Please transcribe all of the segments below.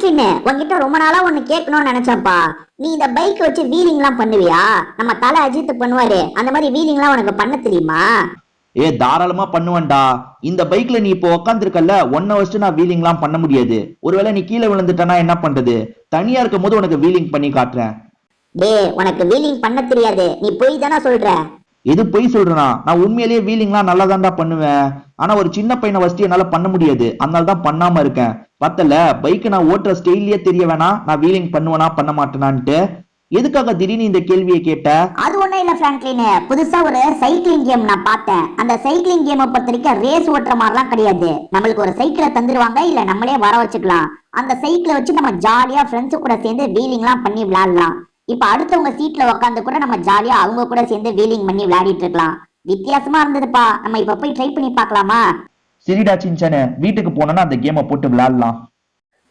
Franklin, உன்கிட்ட ரொம்ப நாளா ஒண்ணு கேட்கணும்னு நினைச்சப்பா. நீ இந்த பைக் வச்சு வீலிங் எல்லாம் பண்ணுவியா? நம்ம தலை அஜித் பண்ணுவாரு, அந்த மாதிரி வீலிங் எல்லாம் உனக்கு பண்ண தெரியுமா? தாராளமா பண்ணுவேன்டா. இந்த பைக்ல நீ இப்போ உக்காந்துருக்கல, ஒன்ன வச்சுட்டு நான் வீலிங்லாம் பண்ண முடியாது. ஒருவேளை நீ கீழே விழுந்துட்டனா என்ன பண்றது? தனியா இருக்கும் போது உனக்கு வீலிங் பண்ணி காட்டுறேன். உனக்கு வீலிங் பண்ண தெரியாது, நீ போய் தானே சொல்ற. எது பொய் சொல்றேனா? நான் உண்மையிலேயே வீலிங்லாம் நல்லா தான்டா பண்ணுவேன். ஆனா ஒரு சின்ன பையனை வச்சுட்டு என்னால பண்ண முடியாது, அதனால தான் பண்ணாம இருக்கேன். பத்தல, பைக்கை நான் ஓட்டுற ஸ்டைல்லயே தெரிய வேணா நான் வீலிங் பண்ணுவேனா பண்ண மாட்டேனான்ட்டு. எதுக்காக திடீர்னு இந்த கேள்வியை கேட்ட? அது ஒண்ணும் இல்ல பிராங்க்லின், புதுசா ஒரு சைக்கிளிங் கேம் நான் பார்த்தேன். அந்த சைக்கிளிங் கேமை பொறுத்த வரைக்கும் ரேஸ் ஓட்டுற மாதிரிலாம் கிடையாது. நம்மளுக்கு ஒரு சைக்கிளை தந்துருவாங்க, இல்ல நம்மளே வர வச்சுக்கலாம். அந்த சைக்கிளை வச்சு நம்ம ஜாலியா ஃப்ரெண்ட்ஸ் கூட சேர்ந்து வீலிங்லாம் பண்ணி விளையாடலாம். இப்ப அடுத்தவங்க சீட்ல உட்காந்து கூட நம்ம ஜாலியா அவங்க கூட சேர்ந்து வீலிங் பண்ணி விளையாடிட்டு இருக்கலாம். வித்தியாசமா இருந்ததுப்பா. நம்ம இப்ப போய் ட்ரை பண்ணி பார்க்கலாமா? சரிடா சின்சானு, வீட்டுக்கு போனோன்னா அந்த கேமை போட்டு விளையாடலாம்.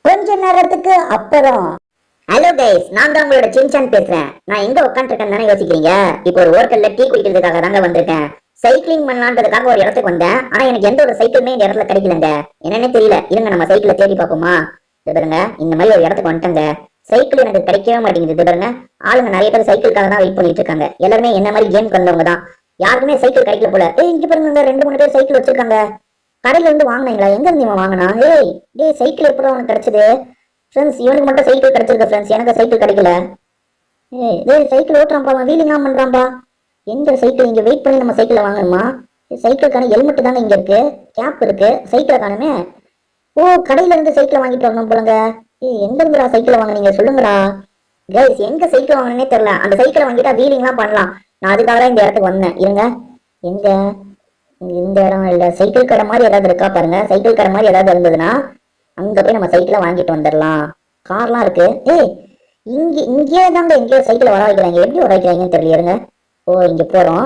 கொஞ்ச நேரத்துக்கு அப்புறம். ஹலோ கைஸ், நான் தான் உங்களோட சின்சான் பேசுறேன். நான் எங்க உட்காந்துருக்கேன்னு தானே யோசிக்கிறீங்க? இப்போ ஒரு ஹோட்டல்ல டீ குடிக்கிறதுக்காக தாங்க வந்திருக்கேன். சைக்கிளிங் பண்ணலான்றதுக்காக ஒரு இடத்துக்கு வந்தேன். ஆனா எனக்கு எந்த ஒரு சைக்கிளுமே இந்த இடத்துல கிடைக்கலங்க. என்னன்னே தெரியல. இருங்க நம்ம சைக்கிளை தேடி பார்ப்போமா. பாருங்க, இந்த மாதிரி ஒரு இடத்துக்கு வந்துட்டேங்க. சைக்கிள் எனக்கு கிடைக்கவே மாட்டேங்குது. பாருங்க, ஆளுங்க நிறைய பேர் சைக்கிளுக்காக தான் வெயிட் பண்ணிட்டு இருக்காங்க. எல்லாருமே என்ன மாதிரி கேம் வந்தவங்க தான். யாருக்குமே சைக்கிள் கிடைக்கல போல. இங்க பாருங்க, 2-3 பேர் சைக்கிள் வச்சிருக்காங்க. கடையில இருந்து வாங்கினீங்களா? எங்க இருந்து இவன் வாங்கினா? சைக்கிள் எப்படி உனக்கு கிடைச்சது? ஃப்ரெண்ட்ஸ், இவனுக்கு மட்டும் சைக்கிள் கிடைச்சிருக்கு ஃப்ரெண்ட்ஸ், எனக்கு சைக்கிள் கிடைக்கல. சைக்கிள் ஓட்டுறான்ப்பா, வீலிங்லாம் பண்றான்பா. எங்க சைக்கிள்? இங்க வெயிட் பண்ணி நம்ம சைக்கிளை வாங்கணுமா? சைக்கிளுக்கான ஹெல்மெட் தானே இங்க இருக்கு, கேப் இருக்கு, சைக்கிளை காணுமே. ஓ, கடையில இருந்து சைக்கிளை வாங்கிட்டு வரணும் போலங்க. எங்க இருந்துடா சைக்கிளை வாங்கினீங்க சொல்லுங்கடா. கைஸ், எங்க சைக்கிள் வாங்கினே தெரியல. அந்த சைக்கிளை வாங்கிட்டா வீலிங்லாம் பண்ணலாம். நான் அதுக்காக தான் இந்த இடத்துக்கு வந்தேன். இருங்க, எங்க? இந்த இடம் இல்ல. சைக்கிள் கடை மாதிரி ஏதாவது இருக்கா பாருங்க. சைக்கிள் கடை மாதிரி ஏதாவது இருந்ததுன்னா அங்க போய் நம்ம சைக்கிளை வாங்கிட்டு வந்துடலாம். கார்லாம் இருக்கு. இங்கே தாங்க எங்கேயோ சைக்கிளை வர வைக்கிறாங்க. எப்படி வர வைக்கிறாங்கன்னு தெரியல. இருங்க. ஓ, இங்க போறோம்.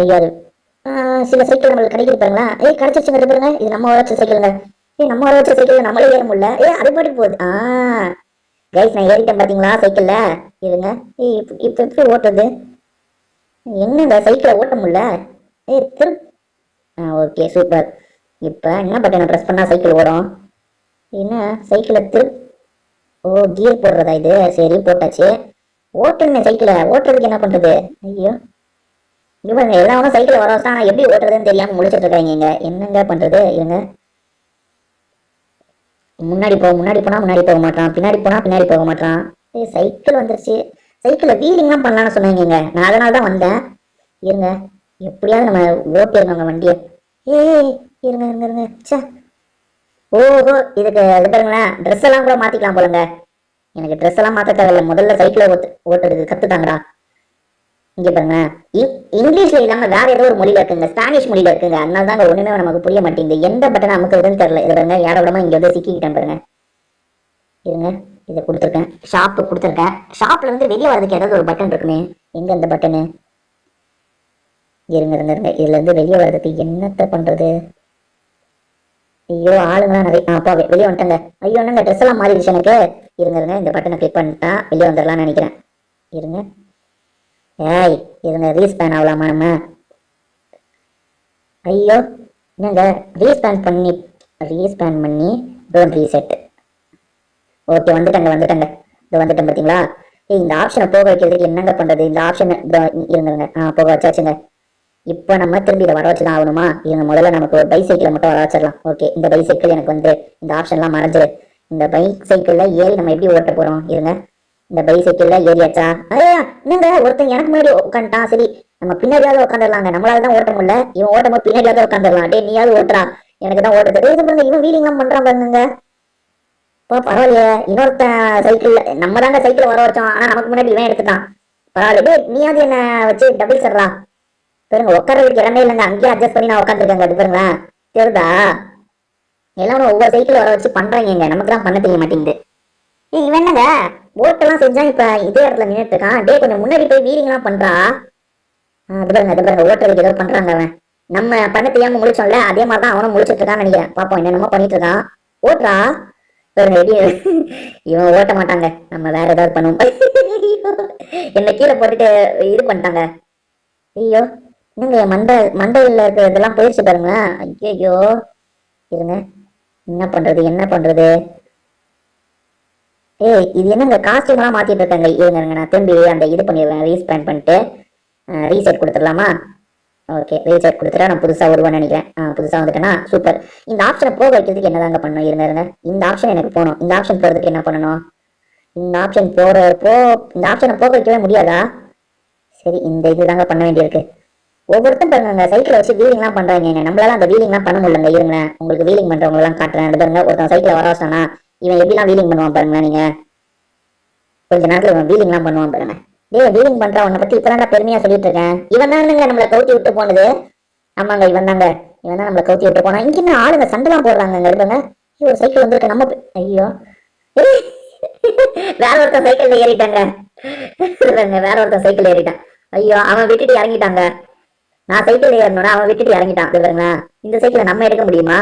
ஐயா, சில சைக்கிள் நம்மளுக்கு கிடைக்குது பாருங்களா. கிடைச்சிருச்சுங்க. பாருங்க, இது நம்ம வர வச்ச சைக்கிளுங்க. நம்ம வர வச்ச சைக்கிள் நம்மளே ஏற முடியல. அது பாட்டு போகுது. கைஸ், நான் ஏறிட்டேன் பாத்தீங்களா சைக்கிள்ல. இருங்க, இப்ப எப்படி ஓட்டுறது? என்னங்க சைக்கிளை ஓட்ட முடியல. Okay, super. இப்ப என்ன பட்டனை பிரஸ் பண்ணா சைக்கிள் ஓடும்? என்ன சைக்கிளை ஓ, கியர் போடுறதா இது? சரி, போட்டாச்சு. ஓட்டுங்க சைக்கிளை. ஓட்டுறதுக்கு என்ன பண்றது? ஐயோ, இவங்க எல்லாரும் சைக்கிளை வர வச்சா எப்படி ஓட்டுறதுன்னு தெரியாம முடிச்சிட்டு இருக்காங்க. என்னங்க பண்றது? இருங்க, முன்னாடி போனா முன்னாடி போக மாட்டான், பின்னாடி போனா பின்னாடி போக மாட்டான். சைக்கிள் வந்துருச்சு. சைக்கிளை வீலிங்லாம் பண்ணலான்னு சொன்னாங்க. நான் அதனால தான் வந்தேன். இருங்க, எப்படியாவது நம்ம ஓட்டிருங்க வண்டியை. இருங்க இருங்க இருங்க. ஓஹோ, இதுக்கு இது பாருங்களேன், ட்ரெஸ் எல்லாம் கூட மாத்திக்கலாம் போலங்க. எனக்கு ட்ரெஸ் எல்லாம் மாத்த தேவையில்ல, முதல்ல சைக்கிளை ஓட்டுறது கத்துட்டாங்கடா. இங்க பாருங்க, இங்கிலீஷ்ல இல்லாம வேற ஏதோ ஒரு மொழியில இருக்குங்க, ஸ்பானிஷ் மொழியில இருக்குங்க. அதனால தாங்க ஒண்ணுமே நமக்கு புரிய மாட்டேங்குது. எந்த பட்டனை நமக்கு தெரியல. இது பாருங்க, யார விடமா இங்க வந்து சிக்கிக்கிட்டேன் பாருங்க. இருங்க, இதை கொடுத்துருக்கேன், ஷாப்பு கொடுத்துருக்கேன். ஷாப்ல இருந்து வெளியே வரதுக்கு ஏதாவது ஒரு பட்டன் இருக்குமே. எங்க அந்த பட்டனு? இருங்க இருங்க இருங்க, இதுல இருந்து வெளியே வர்றதுக்கு என்னத்த பண்றது? ஐயோ, ஆளுங்களாம் நிறைய. அப்பா வெளியே வந்துட்டாங்க. ஐயோ, என்னங்க ட்ரெஸ் எல்லாம் மாறிடுச்சு எனக்கு. இருங்க இருங்க, இந்த பட்டனை கிளிக் பண்ணிட்டா வெளியே வந்துடலாம்னு நினைக்கிறேன். இருங்க. இருங்க, ரீஸ்பேன் ஆகலாமா நம்ம? ஐயோ, என்னங்க ரீஸ்பேன் பண்ணி டோன்ட் ரீசெட். ஓகே, வந்துட்டேங்க. இது வந்துட்டேன் பாத்தீங்களா? இந்த ஆப்ஷனை போக வைக்கிறதுக்கு என்னங்க பண்றது? இந்த ஆப்ஷன் இருங்க. போக வச்சாச்சுங்க. இப்போ நம்ம திரும்பி இதை வர வச்சுதான் ஆகணுமா? இவங்க முதல்ல நமக்கு ஒரு பைசைக்கிளை மட்டும் வர வச்சிடலாம். ஓகே, இந்த பைசைக்கிள் எனக்கு வந்து இந்த ஆப்ஷன்லாம் மறைஞ்சிரு. இந்த பைசைக்கிள்ல ஏறி நம்ம எப்படி ஓட்ட போறோம்? இருங்க, இந்த பைசைக்கிள்ல ஏறியாச்சா? என்னங்க ஒருத்தன் எனக்கு முன்னாடி உட்காந்துட்டான். சரி, நம்ம பின்னாடியாவது உட்காந்துடலாங்க. நம்மளால தான் ஓட்ட முடியல, இவன் ஓட்டும் போது பின்னாடியாவது உட்காந்துடலாம். நீயாவது ஓட்டுறா, எனக்கு தான் ஓட்டுறது. இவன் வீலிங்லாம் பண்றான் பாருங்க. இப்போ பரவாயில்லையே, இன்னொருத்தன் சைக்கிள் நம்ம தாங்க சைக்கிள் வர வச்சோம், ஆனா நமக்கு முன்னாடி இவன் எடுத்துட்டான். பரவாயில்ல, நீயாவது என்ன வச்சு டபுள் சர்றா. பாருங்க, உட்காரதுக்கு இடமே இல்லைங்க, அங்கேயே அட்ஜஸ்ட் பண்ணி நான் உட்காந்துருக்கேங்க. அது பாருங்களேன், தெரியுதா? எல்லாரும் ஒவ்வொரு சைக்கிள் வர வச்சு பண்றாங்க, நமக்கு தான் பண்ண தெரிய மாட்டேங்குது. இவன் என்னங்க ஓட்டெல்லாம் செஞ்சா இப்ப இதே இடத்துல நின்றுட்டு இருக்கான். கொஞ்சம் முன்னாடி போய் வீலிங்லாம் பண்றா. அது பாருங்க, ஓட்டுறதுக்கு ஏதோ பண்றாங்க. அவன் நம்ம பண்ண தெரியாம முடிச்சோம்ல, அதே மாதிரிதான் அவனும் முடிச்சிட்டு இருக்கான்னு நினைக்கிறேன். பாப்போம் என்னென்னமோ பண்ணிட்டு இருக்கான். ஓட்டுறா பாருங்க. இவன் ஓட்ட மாட்டாங்க, நம்ம வேற ஏதாவது பண்ணுவோம். என்ன கீழே போட்டுட்டு இது பண்ணிட்டாங்க. ஐயோ, என்னங்க மண்டையில இருக்க இதெல்லாம் போயிடுச்சு பாருங்க. ஐயோ, இருங்க, என்ன பண்றது? இது என்னங்க காஸ்டியூம் எல்லாம் மாத்திட்டு இருக்காங்க, இருங்க நான் திரும்பி அந்த இது பண்ணிடுவேன், ரீஸ்பேன் பண்ணிட்டு ரீசெட் கொடுத்துடலாமா? ஓகே, ரீசெட் கொடுத்துட்டா நான் புதுசா வருவேன்னு நினைக்கிறேன். புதுசா வந்துட்டேன்னா சூப்பர். இந்த ஆப்ஷனை போக வைக்கிறதுக்கு என்னதாங்க பண்ணணும், இருங்க இந்த ஆப்ஷன் எனக்கு போகணும். இந்த ஆப்ஷன் போறதுக்கு என்ன பண்ணணும்? இந்த ஆப்ஷன் இந்த ஆப்ஷனை போக வைக்கவே முடியாதா? சரி, இந்த இதுதாங்க பண்ண வேண்டியிருக்கு. ஒவ்வொருத்தரும் பாருங்க சைக்கிள் வச்சு வீலிங்லாம் பண்றாங்க, நம்மளால அந்த வீலிங்லாம் பண்ண முடியலங்க. இருங்க உங்களுக்கு வீலிங் பண்றவங்க எல்லாம் காட்டுறேன். அது பாருங்க, ஒருத்தன் சைக்கிள் வர வச்சானா இவன் எப்படிலாம் வீலிங் பண்ணுவான் பாருங்க. நீங்க கொஞ்ச நேரத்துல இவன் வீலிங்லாம் பண்ணுவான் பாருங்க. வீலிங் பண்ற உன்னை பத்தி இப்பதான் பெருமையா சொல்லிட்டு இருக்கேன். இவன் தானுங்க நம்மளை கவுத்தி விட்டு போனது. ஆமாங்க, இவன் தான் நம்மளை கவுத்தி விட்டு போனா. இங்க என்ன ஆளுங்க சண்டைலாம் போடுறாங்க இருப்பாங்க. ஒரு சைக்கிள் வந்துருக்கு நம்ம. ஐயோ, வேற ஒருத்தன் சைக்கிள்ல ஏறிட்டாங்க. வேற ஒருத்தன் சைக்கிள் ஏறிட்டான். ஐயோ, அவன் விட்டுட்டு இறங்கிட்டாங்க. நான் சைக்கிள் ஏறணும்னா அவன் விட்டுட்டு இறங்கிட்டான். பாருங்களா, இந்த சைக்கிளை நம்ம எடுக்க முடியுமா?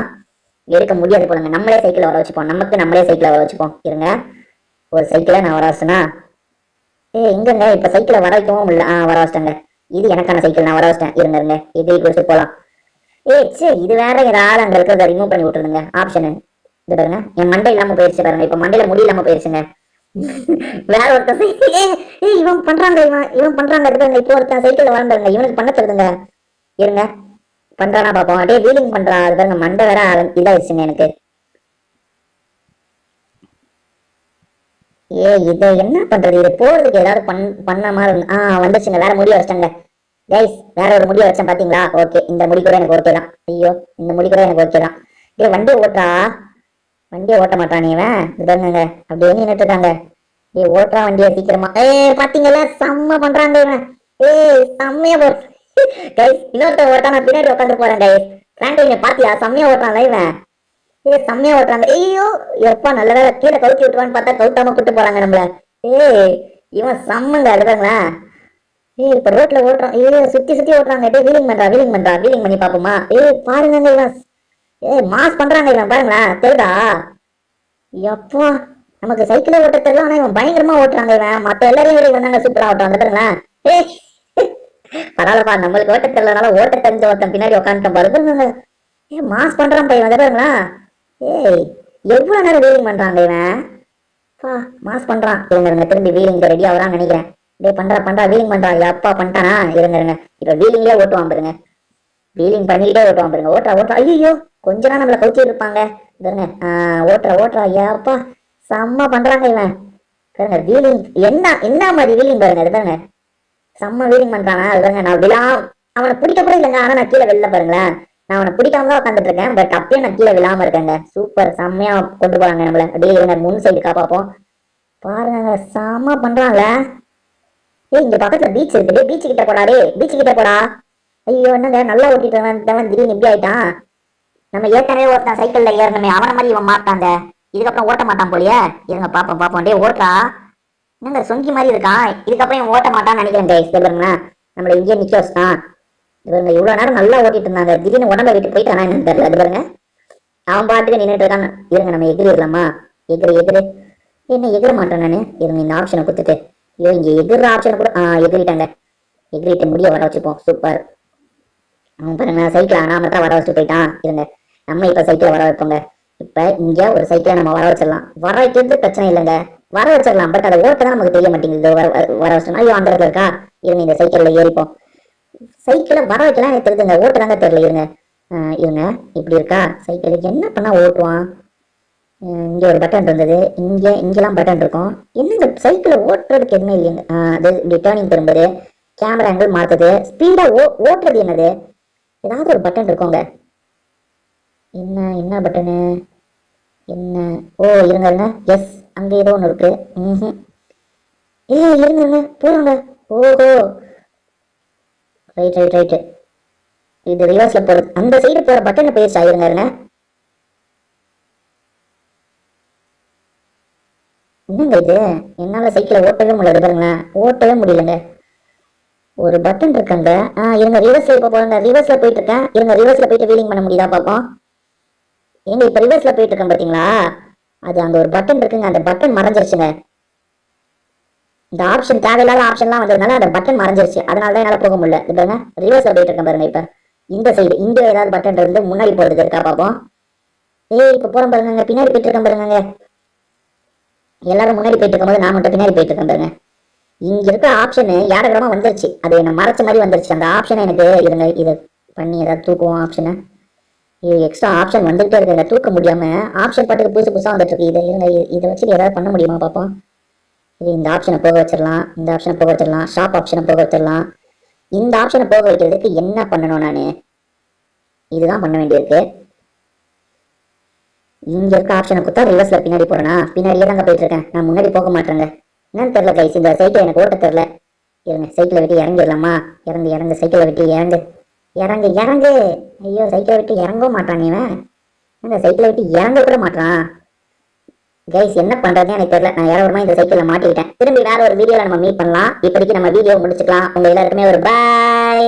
எடுக்க முடியாது போலங்க. நம்மளே சைக்கிளை வர வச்சுப்போம். நமக்கு நம்மளே சைக்கிளை வர வச்சுப்போம். இருங்க, ஒரு சைக்கிளை நான் வர வச்சேன்னா இங்கங்க இப்ப சைக்கிளை வர வைக்கவும் இல்ல. வர வச்சிட்டேங்க. இது எனக்கான சைக்கிள், நான் வர வச்சிட்டேன். இருங்க எதிரி குடிச்சு போலாம். சரி, இது வேற ஏதாவது அங்க இருக்கிறத ரிமூவ் பண்ணி விட்டுருங்க ஆப்ஷனு. இது பாருங்க, என் மண்டை இல்லாம போயிருச்சு பாருங்க. இப்ப மண்டையில முடி இல்லாம போயிருச்சுங்க. வேற ஒருத்தன் இவன் பண்றாங்க, இவன் பண்றாங்க. இப்போ ஒருத்தன் சைக்கிள் வாழ்ந்தாங்க, இவனுக்கு பண்ண சொல்லுங்க. இருங்க, பண்றானா பாப்போம். அப்படியே வீலிங் பண்றான். அது பாருங்க, மண்டை வேற இதாயிருச்சுங்க எனக்கு. இதை என்ன பண்றது? இது போறதுக்கு ஏதாவது பண்ண மாதிரி வந்துச்சுங்க. வேற முடிய வச்சிட்டாங்க கைஸ். வேற ஒரு முடிய வச்சேன் பாத்தீங்களா? ஓகே, இந்த முடி கூட எனக்கு ஓகே தான். ஐயோ, இந்த முடி கூட எனக்கு ஓகே தான். வண்டியை ஓட்டுறா, வண்டியை ஓட்ட மாட்டான் இவன். இதுங்க அப்படியே நின்றுட்டு இருக்காங்க. ஓட்டுறா வண்டியை சீக்கிரமா. பாத்தீங்களா, செம்ம பண்றாங்க இவன். செம்மையா போ கைஸ். இன்னொருத்த ஓட்டா, நான் பின்னாடி உட்காந்து போறேன் கைஸ். பிராண்ட்லிங்க பாத்தியா, செம்மையா ஓட்டுறான் இவன். செம்மையா ஓட்டுறாங்க. ஐயோ, எப்பா நல்ல வேலை கீழே கவுத்தி விட்டுவான்னு பார்த்தா கவுத்தாம கூட்டு போறாங்க நம்மள. இவன் செம்மங்க. அதுதாங்களா, இப்ப ரோட்ல ஓட்டுறான். சுத்தி சுத்தி ஓட்டுறாங்க. வீலிங் பண்றா, வீலிங் பண்ணி பாப்போமா? பாருங்க இவன். மாஸ் பண்றாங்க இவன். பாருங்களா, தெரியுதா? எப்பா, நமக்கு சைக்கிளே ஓட்ட தெரியல, ஆனா இவன் பயங்கரமா ஓட்டுறாங்க இவன். மத்த எல்லாரையும் வந்தாங்க சூப்பரா ஓட்டுறாங்க. பாருங்களா, பரவாயில்லப்பா, நம்மளுக்கு ஓட்ட தெரியலனால ஓட்ட தெரிஞ்ச ஒருத்தன் பின்னாடி உட்காந்துட்டோம் பாருங்க. மாஸ் பண்றான் பையன். பாருங்களா, எவ்வளவு நேரம் வீலிங் பண்றாங்க இவன். மாஸ் பண்றான். இருங்க திரும்பி வீலிங் ரெடி ஆகுறான்னு நினைக்கிறேன். பண்றா வீலிங் பண்றான். அப்பா பண்ணிட்டானா? இருங்க இப்ப வீலிங்லயே ஓட்டுவான் பாருங்க. வீலிங் பண்ணிக்கிட்டே ஓட்டுவான் பாருங்க. ஓட்டுறா. ஐயோ, கொஞ்ச நேரம் நம்மள கவுத்தி இருப்பாங்க. பாருங்க, ஓட்டுறா. அப்பா, செம்ம பண்றாங்க இவன். பாருங்க, வீலிங் என்ன மாதிரி வீலிங் பாருங்க. அது பாருங்க, செம்ம வீலிங் பண்றானா? அது பாருங்க, நான் அவனை பிடிக்க கூட இல்லைங்க. ஆனா நான் கீழே வெளில பாருங்களேன். நான் அவனை பிடிக்காம தான் உட்காந்துட்டு இருக்கேன். பட் அப்பயே நான் கீழே விழாம இருக்கேங்க. சூப்பர், செம்மையா கொண்டு போறாங்க நம்மள. அப்படியே இருங்க, முன் சைடுக்கா பார்ப்போம். பாருங்க, செம்ம பண்றான்ல. இங்க பக்கத்துல பீச் இருக்குது. பீச் கிட்ட போடா. பீச் கிட்ட போடா. ஐயோ, என்னங்க நல்லா ஓட்டிட்டு வந்தவன் திடீர்னு இப்படி ஆயிட்டான். நம்ம ஏற்கனவே ஒருத்தன் சைக்கிள்ல ஏறணுமே, அவன மாதிரி இவன் மாட்டாங்க. இதுக்கப்புறம் ஓட்ட மாட்டான் போலியே. இருங்க பாப்போம். ஓட்டா, என்னங்க சொங்கி மாதிரி இருக்கான். இதுக்கப்புறம் இவன் ஓட்ட மாட்டான்னு நினைக்கிறேன் கைஸ். பாருங்க, நம்மள இங்கே நிக்க வச்சுட்டான். இவங்க இவ்வளவு நேரம் நல்லா ஓட்டிட்டு இருந்தாங்க, திடீர்னு உடம்ப விட்டு போயிட்டானா என்னன்னு தெரியல. அது பாருங்க, அவன் பாட்டுக்கு நின்றுட்டு இருக்கான். இருங்க, நம்ம எகிரிடலாமா? எகிரு. என்ன எகிர மாட்டேன் நானு. இருங்க, இந்த ஆப்ஷனை கொடுத்துட்டு. இங்க எகிற ஆப்ஷனை கூட எகிரிட்டாங்க. எகிரிட்டு முடிய வர வச்சுப்போம். சூப்பர். அவன் பாருங்க, சைக்கிள் அனாமத்தா வர வச்சுட்டு போயிட்டான். இருங்க, நம்ம இப்ப சைக்கிளை வர வைப்போங்க. இப்ப இங்க ஒரு சைக்கிளை நம்ம வர வச்சிடலாம். வர வைக்கிறது பிரச்சனை இல்லைங்க, வர வச்சிடலாம். பட் அதை ஓட்ட தான் நமக்கு தெரிய மாட்டேங்குது. வர வச்சோம்னா ஐயோ அந்த இடத்துல இருக்கா. இருங்க, இந்த சைக்கிள்ல ஏறிப்போம். சைக்கிளை வர வைக்கலாம் எனக்கு தெரியுதுங்க, ஓட்ட தாங்க தெரியல. இருங்க இப்படி இருக்கா சைக்கிள். என்ன பண்ணா ஓட்டுவான்? இங்க ஒரு பட்டன் இருந்தது, இங்கெல்லாம் பட்டன் இருக்கும். என்னங்க சைக்கிளை ஓட்டுறதுக்கு எதுவுமே இல்லைங்க. அது இப்படி டேர்னிங் திரும்புது, கேமரா ஆங்கிள் மாத்துது, ஸ்பீடா ஓட்டுறது என்னது? ஏதாவது ஒரு பட்டன் இருக்குங்க. என்ன பட்டனு? என்ன? இருங்க. எஸ், அங்க ஏதோ ஒண்ணு இருக்கு. இருங்க போறாங்க. ஓஹோ, ரைட். இது ரிவர்ஸ்ல போறது. அந்த சைடு போற பட்டன் போயிருச்சா? இருங்க. என்னங்க இது? என்னால சைக்கிளை ஓட்டவே முடியல. பாருங்களேன், ஓட்டவே முடியலங்க. ஒரு பட்டன் இருக்காங்க. இருங்க, ரிவர்ஸ்ல இப்ப போறாங்க. ரிவர்ஸ்ல போயிட்டு இருக்கேன். இருங்க, ரிவர்ஸ்ல போயிட்டு வீலிங் பண்ண முடியுதா பாப்போம். எங்க இப்ப ரிவர்ஸ்ல போயிட்டு இருக்கேன் பாத்தீங்களா? அது அங்க ஒரு பட்டன் இருக்குங்க, அந்த பட்டன் மறைஞ்சிருச்சுங்க. இந்த ஆப்ஷன் தேவையில்லாத ஆப்ஷன்லாம் வந்ததுனால அந்த பட்டன் மறைஞ்சிருச்சு. அதனாலதான் என்னால போக முடியல. இது பாருங்க, ரிவர்ஸ்ல போயிட்டு இருக்கேன் பாருங்க. இப்ப இந்த சைடு இங்க ஏதாவது பட்டன் இருந்து முன்னாடி போறதுக்கு இருக்கா பாப்போம். இப்ப போறேன் பாருங்க, பின்னாடி போயிட்டு இருக்கேன் பாருங்க. எல்லாரும் முன்னாடி போயிட்டு இருக்கும்போது நான் மட்டும் பின்னாடி போயிட்டு இருக்கேன் பாருங்க. இங்க இருக்க ஆப்ஷன் யாரகரமா வந்துருச்சு, அது என்ன மறைச்ச மாதிரி வந்துருச்சு. அந்த ஆப்ஷன் எனக்கு இருங்க, இது பண்ணி ஏதாவது தூக்குவோம் ஆப்ஷனை. இது எக்ஸ்ட்ரா ஆப்ஷன் வந்துகிட்டே இருக்குங்க, தூக்க முடியாம ஆப்ஷன் பாட்டுக்கு புதுசு புதுசா வந்துட்டு இருக்கு. இதை இருங்க, இதை வச்சு ஏதாவது பண்ண முடியுமா பார்ப்போம். இது இந்த ஆப்ஷனை போக வச்சிடலாம், இந்த ஆப்ஷனை போக வச்சிடலாம், ஷாப் ஆப்ஷனை போக வச்சிடலாம். இந்த ஆப்ஷனை போக வைக்கிறதுக்கு என்ன பண்ணணும் நானு? இதுதான் பண்ண வேண்டியிருக்கு. இங்க இருக்க ஆப்ஷனை கொடுத்தா ரிவர்ஸ்ல பின்னாடி போறேனா? பின்னாடியே தாங்க போயிட்டு இருக்கேன், நான் முன்னாடி போக மாட்டேங்க. என்னன்னு தெரியல கைஸ், இந்த சைக்கிள் எனக்கு ஓட்ட தெரியல. இருங்க, சைக்கிளை விட்டு இறங்கிடலாமா? இறங்கு இறங்கு, சைக்கிளை விட்டு இறங்கு இறங்கு இறங்கு. ஐயோ, சைக்கிளை விட்டு இறங்கவும் மாட்டான் இவன். இந்த சைக்கிளை விட்டு இறங்க கூட மாட்டான். கைஸ், என்ன பண்றதுன்னு எனக்கு தெரியல. நான் யாரோ இந்த சைக்கிள்ல மாட்டிக்கிட்டேன். திரும்பி வேற ஒரு வீடியோல நம்ம மீட் பண்ணலாம். இப்போதைக்கு நம்ம வீடியோ முடிச்சுக்கலாம். உங்க எல்லாருக்குமே ஒரு பாய்.